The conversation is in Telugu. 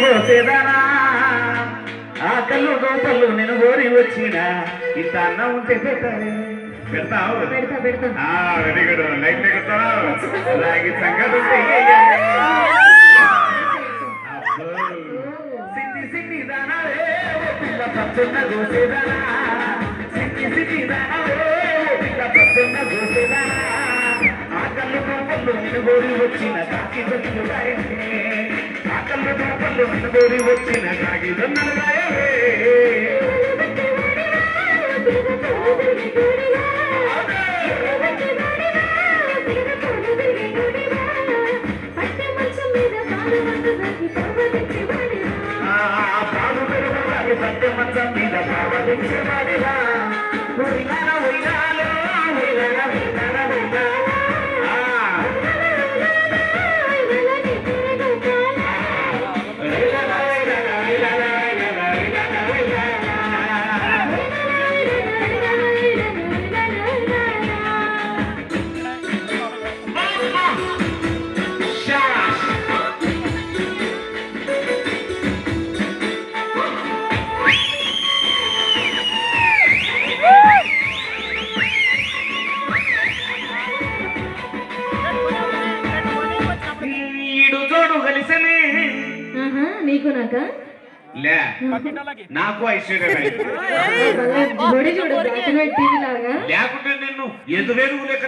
పోసేదానా ఆ కళ్ళు గోపళ్ళు నేను కోరి వచ్చిన ఇంత అన్నం ఉంటే పెట్టాలి పెడతావు వెరీ గుడ్ లైట్ పెడతావు అలాగే సంగతి ఉంటే సిన్ని సిన్ని దానాలే పిల్ల పచ్చన్న గోసేదానా సిన్ని సిన్ని దానాలే పిల్ల పచ్చన్న గోసేదానా ఆ కళ్ళు గోపళ్ళు నేను కోరి వచ్చిన కాకి దొంగలు రాయండి ఆ కళ్ళు గోపళ్ళు నేను కోరి వచ్చిన కాకి దొంగలు రాయవే మంచం మీద భావించబడిరా నీకు నాక నాకు ఐశ్వర్య లేకుంటే నిన్ను ఎదువేరు లేక